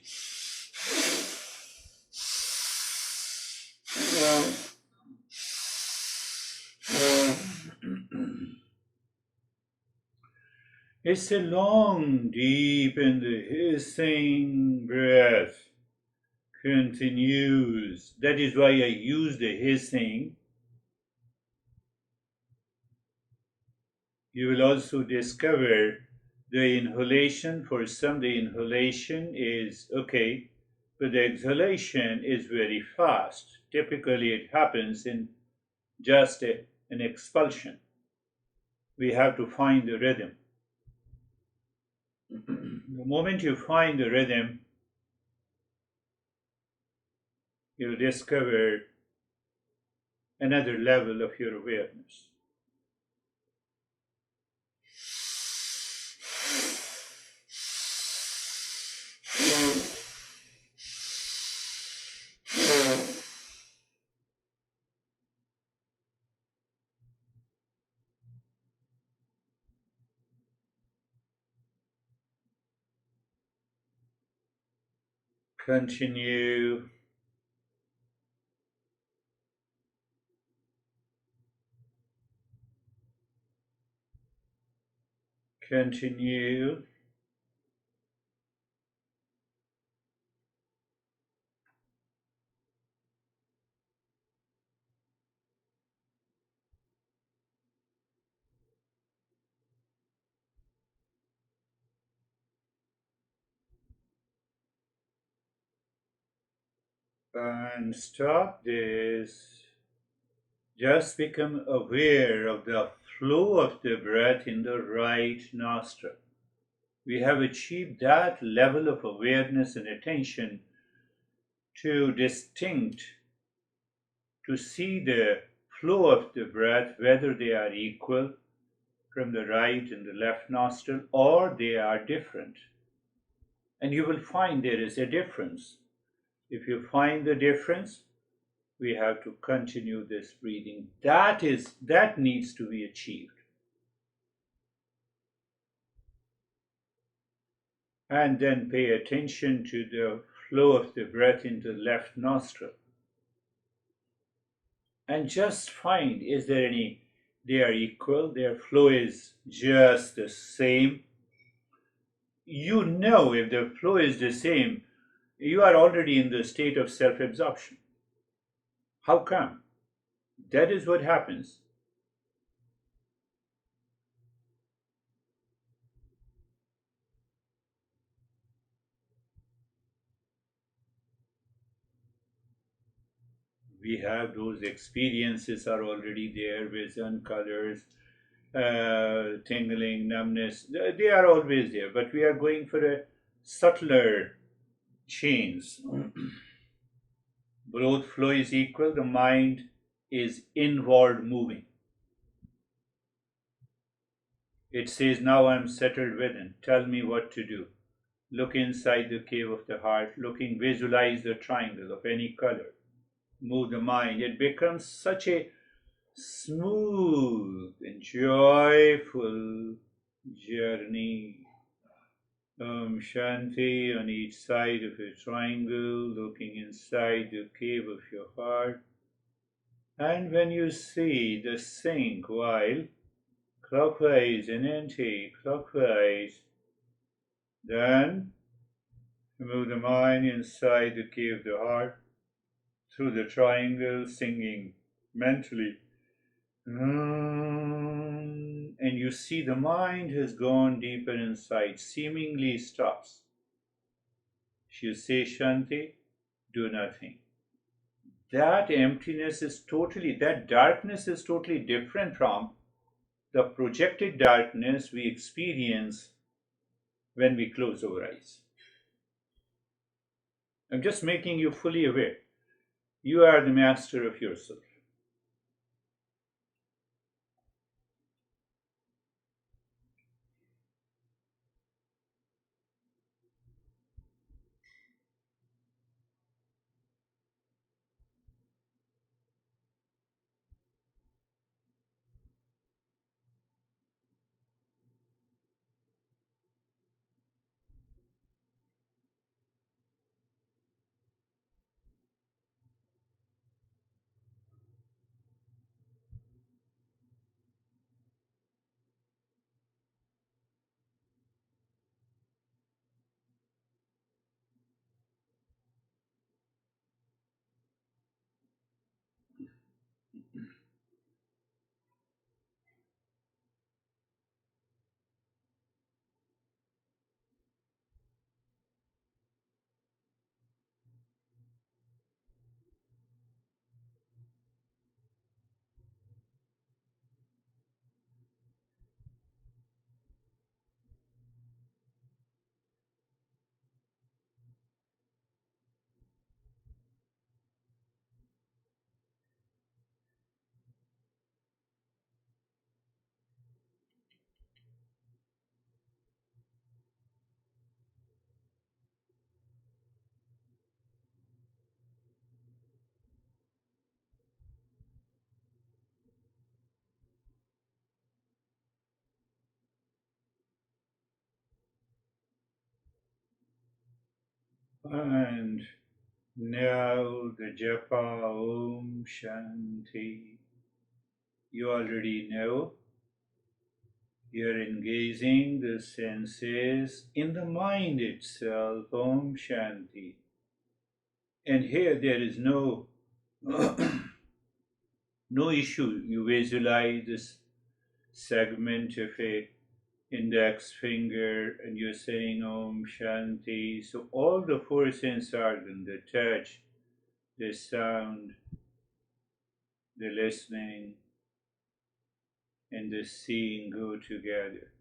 It's a long, deep, and the hissing breath continues. That is why I use the hissing. You will also discover the inhalation. For some, the inhalation is okay, but the exhalation is very fast. Typically, it happens in just an expulsion. We have to find the rhythm. The moment you find the rhythm, you'll discover another level of your awareness. Continue. Continue. And stop this. Just become aware of the flow of the breath in the right nostril. We have achieved that level of awareness and attention to see the flow of the breath, whether they are equal from the right and the left nostril or they are different. And you will find there is a difference. If you find the difference, we have to continue this breathing. That needs to be achieved. And then pay attention to the flow of the breath into the left nostril. And just find, is there any, they are equal, their flow is just the same. You know, if the flow is the same, you are already in the state of self absorption. How come? That is what happens. We have those experiences are already there, vision, colors, tingling, numbness. They are always there, but we are going for a subtler change. Both flow is equal, the mind is inward moving. It says, now I'm settled within. Tell me what to do. Look inside the cave of the heart, looking, visualize the triangle of any color. Move the mind. It becomes such a smooth and joyful journey. Om Shanti on each side of a triangle, looking inside the cave of your heart. And when you see the sink while clockwise and anti-clockwise, then move the mind inside the cave of the heart through the triangle, singing mentally. And you see the mind has gone deeper inside, seemingly stops. You say Shanti, do nothing. That emptiness is totally, that darkness is totally different from the projected darkness we experience when we close our eyes. I'm just making you fully aware. You are the master of yourself. And now the japa Om Shanti. You already know you're engaging the senses in the mind itself, Om Shanti. And here there is no no issue. You visualize this segment of a index finger and you're saying Om Shanti. So all the four sense organs, the touch, the sound, the listening, and the seeing go together.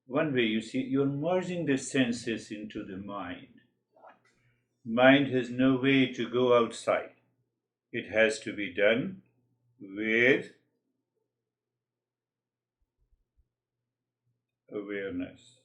One way you see, you're merging the senses into the mind. Mind has no way to go outside. It has to be done with awareness.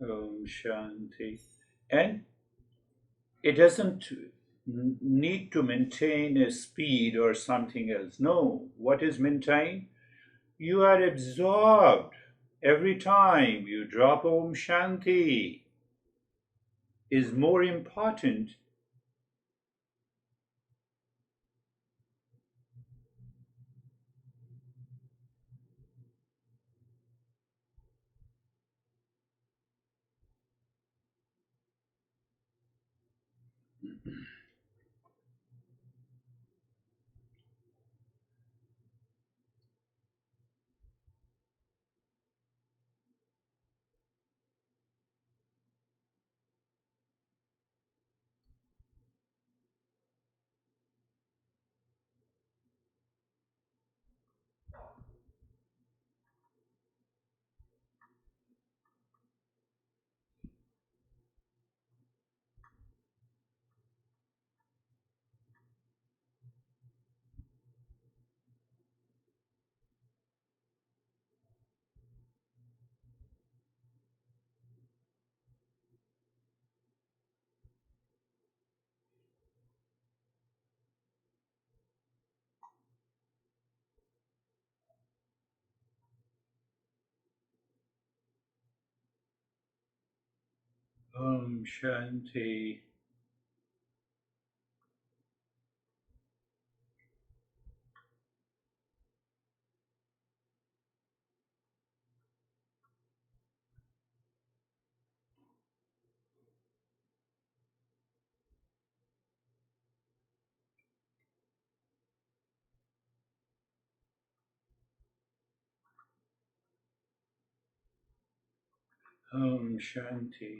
Om Shanti. And it doesn't need to maintain a speed or something else. No, what is maintained? You are absorbed every time you drop Om Shanti is more important. Om Shanti. Om Shanti.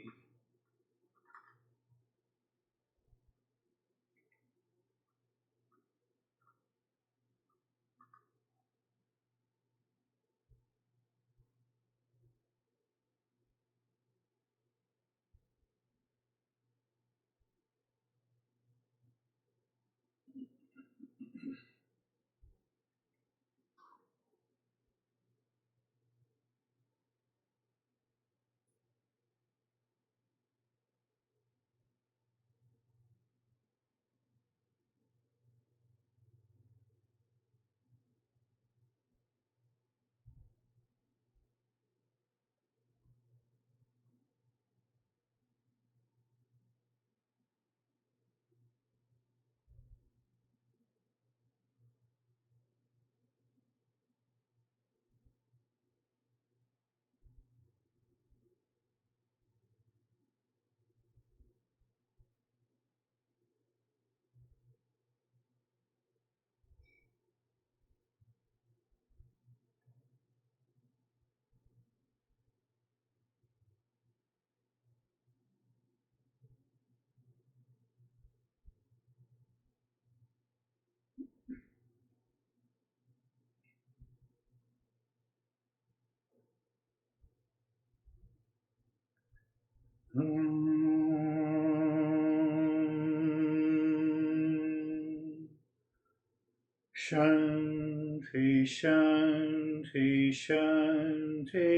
Shanti, Shanti, Shanti.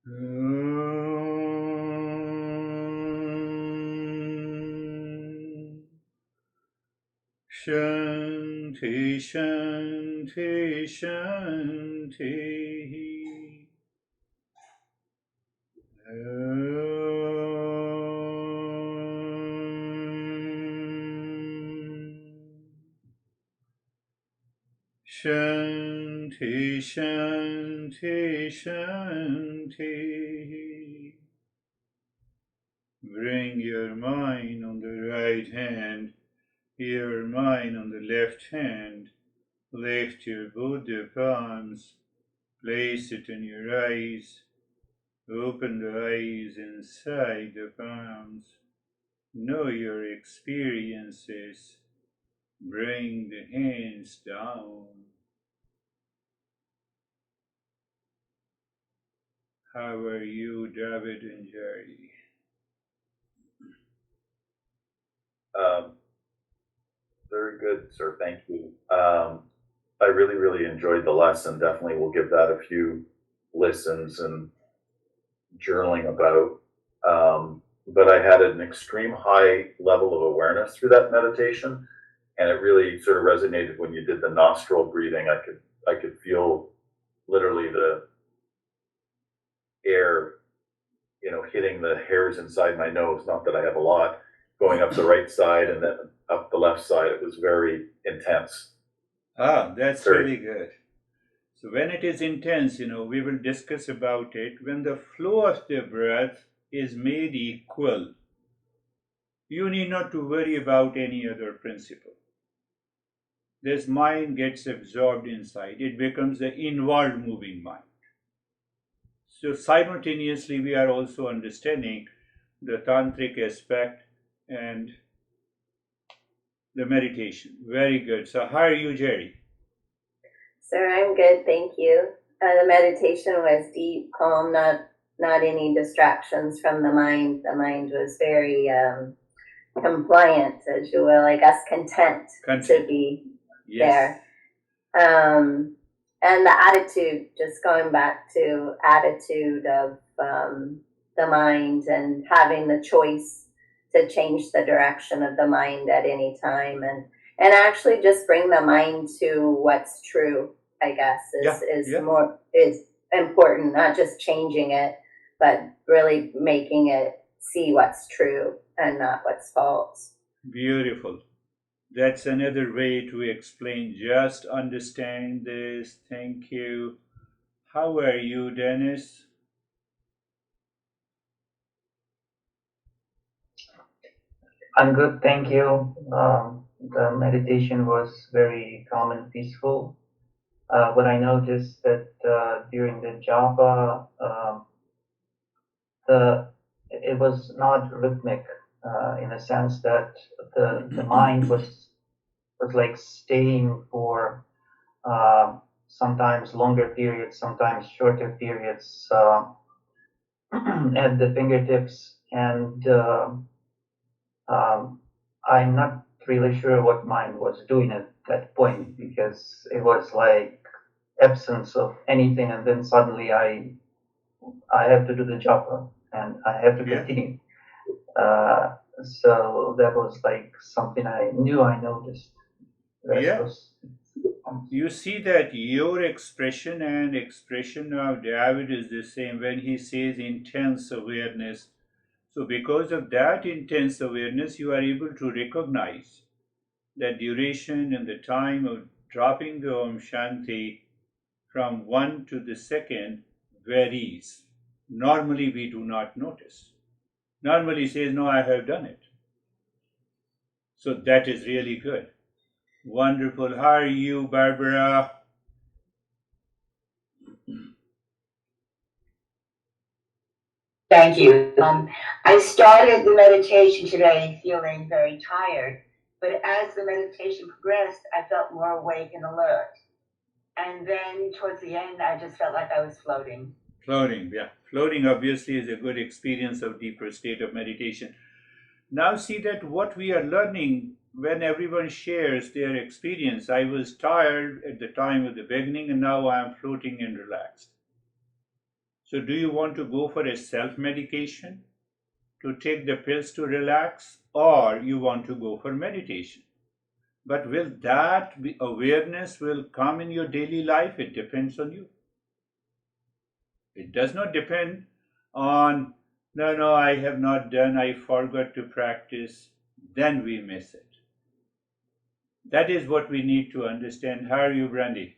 Om Shanti, Shanti, Shanti. Shanti, Shanti, Shanti. Bring your mind on the right hand, your mind on the left hand. Lift your Buddha palms, place it in your eyes. Open the eyes inside the palms. Know your experiences. Bring the hands down. How are you, David and Jerry? Um, Very good, sir. Thank you. I really, really enjoyed the lesson. Definitely will give that a few listens and journaling about. But I had an extreme high level of awareness through that meditation, and it really sort of resonated when you did the nostril breathing. I could feel literally the air, hitting the hairs inside my nose. Not that I have a lot, going up the right side and then up the left side. It was very intense. Ah, that's Very. really good. So when it is intense, we will discuss about it. When the flow of the breath is made equal, you need not to worry about any other principle. This mind gets absorbed inside. It becomes the inward moving mind. So simultaneously, we are also understanding the tantric aspect and the meditation. Very good. So how are you, Jerry? Sir, I'm good, thank you. The meditation was deep, calm, not any distractions from the mind. The mind was very compliant, as you will, I guess, content to be Yes. there. And the attitude, just going back to attitude of the mind and having the choice to change the direction of the mind at any time, and actually just bring the mind to what's true, I guess, is important, not just changing it, but really making it see what's true and not what's false. Beautiful. That's another way to explain. Just understand this. Thank you. How are you, Dennis? I'm good, thank you. The meditation was very calm and peaceful. What I noticed that during the japa, the it was not rhythmic in a sense that the mind was like staying for sometimes longer periods, sometimes shorter periods at the fingertips, and I'm not really sure what mind was doing at that point because it was like absence of anything, and then suddenly I have to do the job and I have to continue. So that was like something I knew I noticed. You see that your expression and expression of David is the same when he says intense awareness. So because of that intense awareness, you are able to recognize the duration and the time of dropping the Om Shanti from one to the second varies. Normally, we do not notice. Normally, says, no, I have done it. So that is really good. Wonderful. How are you, Barbara? Thank you. I started the meditation today feeling very tired, but as the meditation progressed, I felt more awake and alert. And then towards the end, I just felt like I was floating. Floating, yeah. Floating obviously is a good experience of deeper state of meditation. Now see that what we are learning when everyone shares their experience. I was tired at the time of the beginning and now I am floating and relaxed. So do you want to go for a self-medication to take the pills to relax, or you want to go for meditation? But will that be awareness will come in your daily life? It depends on you. It does not depend on, no, I have not done, I forgot to practice, then we miss it. That is what we need to understand. How are you, Brandy?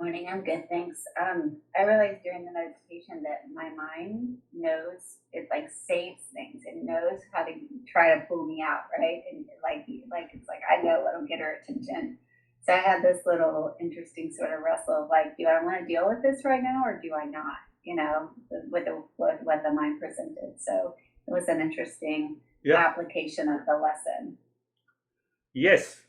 Morning, I'm good, thanks. I realized during the meditation that my mind knows, it like saves things. It knows how to try to pull me out, right? And like it's like I know what'll get her attention. So I had this little interesting sort of wrestle of like, do I want to deal with this right now or do I not? With what the mind presented. So it was an interesting application of the lesson. Yes.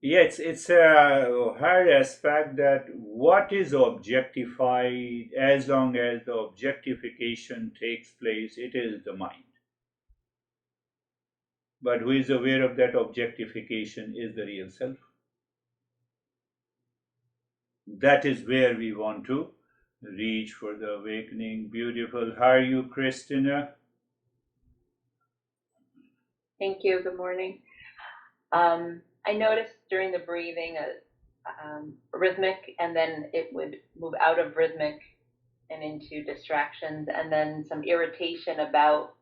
Yes, it's a hard aspect that what is objectified, as long as the objectification takes place, it is the mind. But who is aware of that objectification is the real self. That is where we want to reach for the awakening. Beautiful. How are you, Christina? Thank you. Good morning. I noticed during the breathing rhythmic, and then it would move out of rhythmic and into distractions, and then some irritation about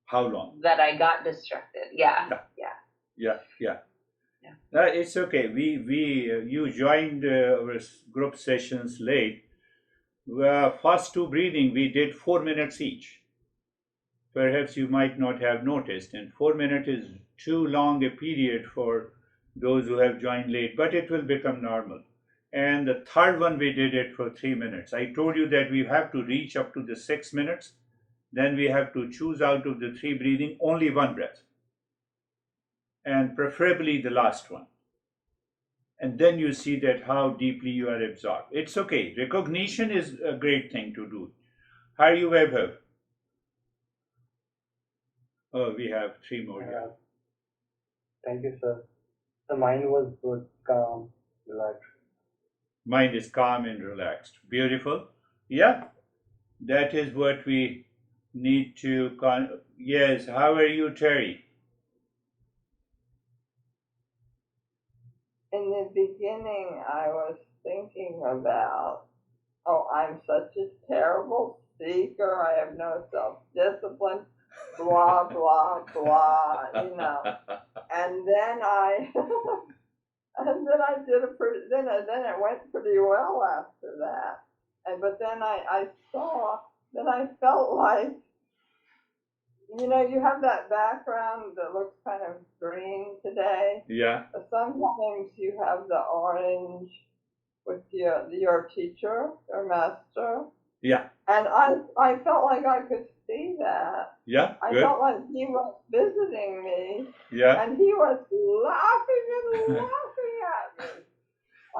How long? that I got distracted. Yeah. It's okay. You joined our group sessions late. First two breathing we did 4 minutes each. Perhaps you might not have noticed, and 4 minutes is too long a period for those who have joined late, but it will become normal. And the third one we did it for 3 minutes. I told you that we have to reach up to the 6 minutes. Then we have to choose out of the 3 breathing only 1 breath, and preferably the last one. And then you see that how deeply you are absorbed. It's okay. Recognition is a great thing to do. How are you, Webber? Oh, we have 3 more here. Thank you, sir. The mind was good, calm, relaxed. Mind is calm and relaxed. Beautiful. Yeah, that is what we need to. Yes, how are you, Terry? In the beginning, I was thinking about, oh, I'm such a terrible seeker. I have no self-discipline, blah, blah, blah, you know. And then I, and then I did then it went pretty well after that. But then I felt like, you know, you have that background that looks kind of green today. Yeah. Sometimes you have the orange with your teacher, your master. Yeah. And I felt like I could see that. Yeah. I Good. felt like he was visiting me. Yeah. And he was laughing and laughing at me.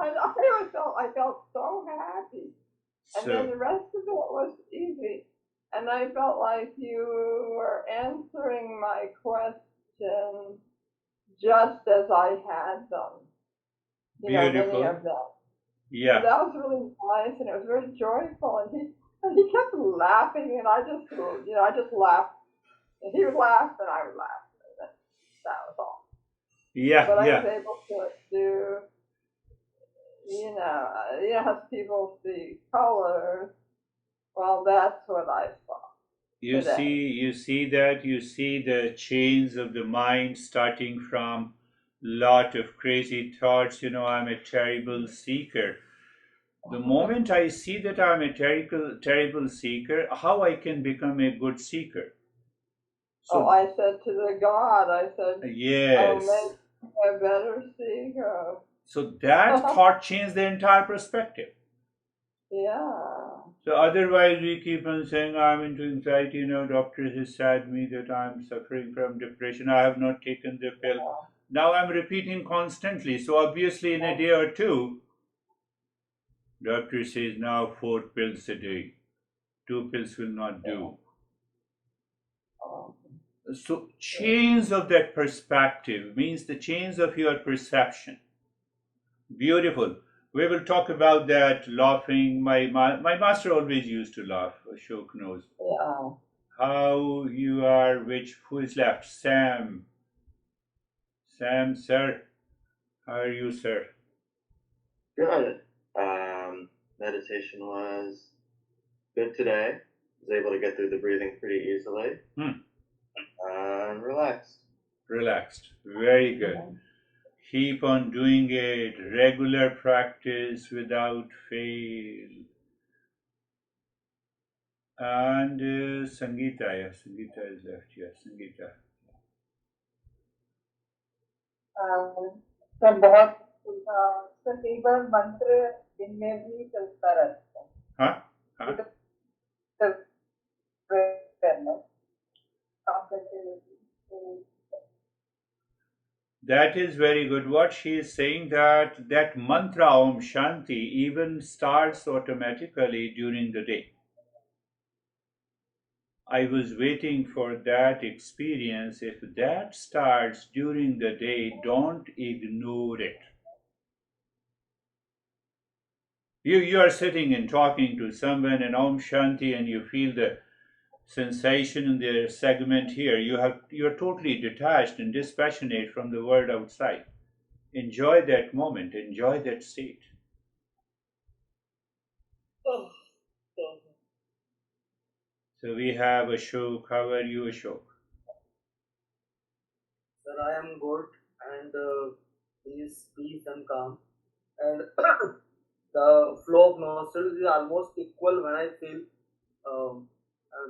And I felt so happy. And then the rest of it was easy. And I felt like you were answering my questions just as I had them. You know, Beautiful. many of them. Yeah. So that was really nice, and it was very joyful. And he kept laughing, and I just laughed. And he would laugh, and I would laugh. And that was all. Yeah. But Yeah. I was able to you know how people see colors. Well, that's what I saw. You today. see the chains of the mind starting from lot of crazy thoughts. You know, I'm a terrible seeker. The moment I see that I'm a terrible seeker, how I can become a good seeker? So, I said to the God, I said, yes. oh, make me a better seeker. So that thought changed the entire perspective. Yeah. So otherwise we keep on saying I'm into anxiety, you know, doctor has said me that I'm suffering from depression, I have not taken the pill. Now I'm repeating constantly. So obviously in a day or two, doctor says now 4 pills a day. 2 pills will not do. So change of that perspective means the change of your perception. Beautiful. We will talk about that laughing. My master always used to laugh. Ashok knows. Yeah. How you are, who is left? Sam. Sam, sir. How are you, sir? Good. Meditation was good today. Was able to get through the breathing pretty easily. And relaxed. Relaxed. Very good. Keep on doing it. Regular practice without fail. And Sangeeta, Sangeeta is left. Yes, Sangeeta. Sir बहुत sir कई बार मंत्र दिन में भी चलता रहता है. हाँ. करना काम करते हुए. That is very good. What she is saying that mantra Om Shanti even starts automatically during the day. I was waiting for that experience. If that starts during the day, don't ignore it. You are sitting and talking to someone and Om Shanti, and you feel the sensation in their segment here. You're totally detached and dispassionate from the world outside. Enjoy that moment, enjoy that state. So we have Ashok. How are you, Ashok? Sir, I am good and peace and calm. And the flow of nostrils is almost equal when I feel, and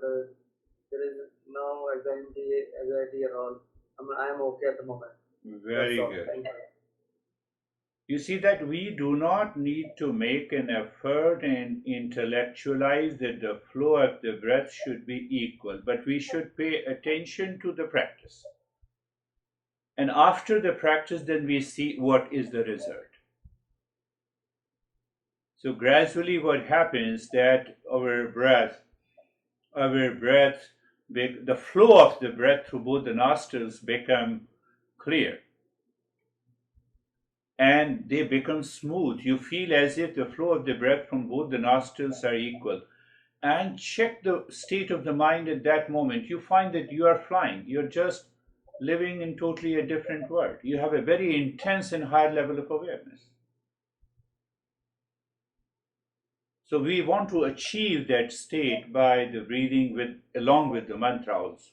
there is no anxiety at all. I am okay at the moment. Very That's all. good. Thank you. You see that we do not need to make an effort and intellectualize that the flow of the breath should be equal, but we should pay attention to the practice. And after the practice, then we see what is the result. So gradually what happens that our breath, the flow of the breath through both the nostrils become clear. And they become smooth. You feel as if the flow of the breath from both the nostrils are equal. And check the state of the mind at that moment. You find that you are flying. You're just living in totally a different world. You have a very intense and high level of awareness. So we want to achieve that state by the breathing along with the mantra also.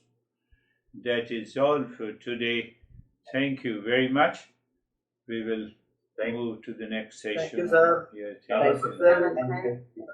That is all for today. Thank you very much. We will move to the next session. Thank you, sir. Yeah, Thank thank you. you. Thank you.